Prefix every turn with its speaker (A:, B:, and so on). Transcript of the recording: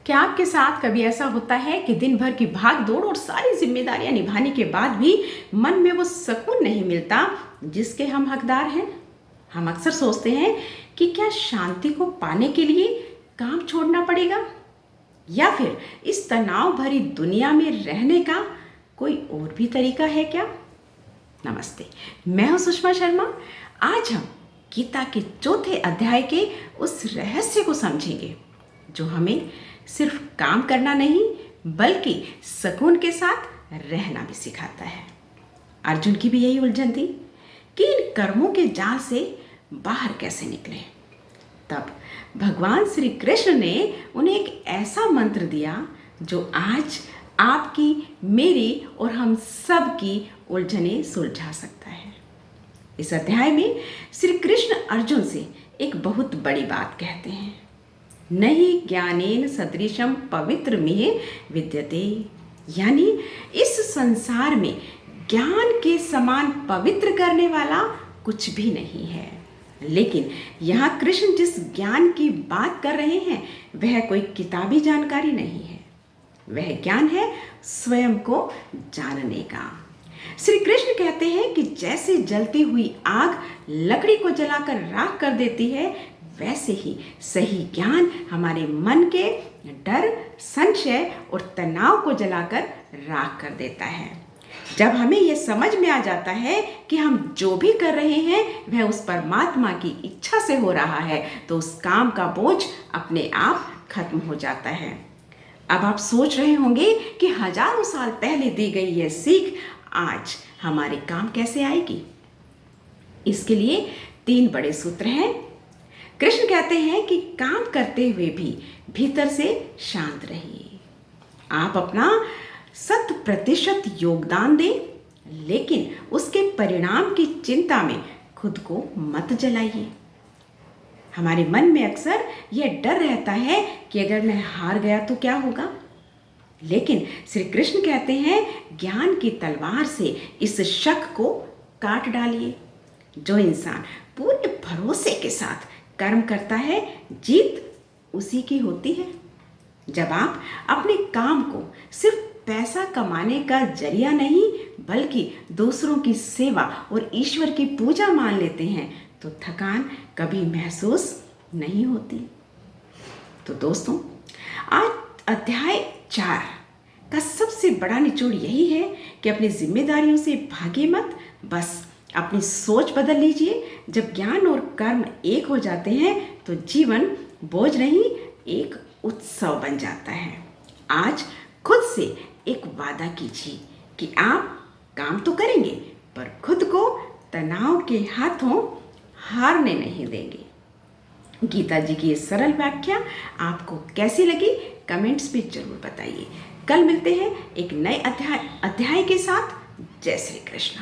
A: क्या आपके साथ कभी ऐसा होता है कि दिन भर की भाग दौड़ और सारी जिम्मेदारियां निभाने के बाद भी मन में वो सुकून नहीं मिलता जिसके हम हकदार हैं? हम अक्सर सोचते हैं कि क्या शांति को पाने के लिए काम छोड़ना पड़ेगा, या फिर इस तनाव भरी दुनिया में रहने का कोई और भी तरीका है क्या? नमस्ते, मैं हूं सुषमा शर्मा। आज हम गीता के चौथे अध्याय के उस रहस्य को समझेंगे जो हमें सिर्फ काम करना नहीं बल्कि सुकून के साथ रहना भी सिखाता है। अर्जुन की भी यही उलझन थी कि इन कर्मों के जाल से बाहर कैसे निकले। तब भगवान श्री कृष्ण ने उन्हें एक ऐसा मंत्र दिया जो आज आपकी, मेरी और हम सब की उलझनें सुलझा सकता है। इस अध्याय में श्री कृष्ण अर्जुन से एक बहुत बड़ी बात कहते हैं, नहीं ज्ञानेन सदृशम पवित्रमिह विद्यते, यानी इस संसार में ज्ञान के समान पवित्र करने वाला कुछ भी नहीं है। लेकिन यहाँ कृष्ण जिस ज्ञान की बात कर रहे हैं वह कोई किताबी जानकारी नहीं है, वह ज्ञान है स्वयं को जानने का। श्री कृष्ण कहते हैं कि जैसे जलती हुई आग लकड़ी को जलाकर राख कर देती है, वैसे ही सही ज्ञान हमारे मन के डर, संशय और तनाव को जलाकर राख कर देता है। जब हमें यह समझ में आ जाता है कि हम जो भी कर रहे हैं वह उस परमात्मा की इच्छा से हो रहा है, तो उस काम का बोझ अपने आप खत्म हो जाता है। अब आप सोच रहे होंगे कि हजारों साल पहले दी गई यह सीख आज हमारे काम कैसे आएगी। इसके लिए 3 बड़े सूत्र हैं। कृष्ण कहते हैं कि काम करते हुए भी भीतर से शांत रहिए। आप अपना 100% योगदान दें, लेकिन उसके परिणाम की चिंता में खुद को मत जलाइए। हमारे मन में अक्सर यह डर रहता है कि अगर मैं हार गया तो क्या होगा, लेकिन श्री कृष्ण कहते हैं ज्ञान की तलवार से इस शक को काट डालिए। जो इंसान पूरे भरोसे के साथ कर्म करता है, जीत उसी की होती है। जब आप अपने काम को सिर्फ पैसा कमाने का जरिया नहीं बल्कि दूसरों की सेवा और ईश्वर की पूजा मान लेते हैं तो थकान कभी महसूस नहीं होती। तो दोस्तों, आज अध्याय 4 का सबसे बड़ा निचोड़ यही है कि अपनी जिम्मेदारियों से भागे मत, बस अपनी सोच बदल लीजिए। जब ज्ञान और कर्म एक हो जाते हैं तो जीवन बोझ नहीं, एक उत्सव बन जाता है। आज खुद से एक वादा कीजिए कि आप काम तो करेंगे पर खुद को तनाव के हाथों हारने नहीं देंगे। गीता जी की ये सरल व्याख्या आपको कैसी लगी, कमेंट्स में जरूर बताइए। कल मिलते हैं एक नए अध्याय के साथ। जय श्री कृष्ण।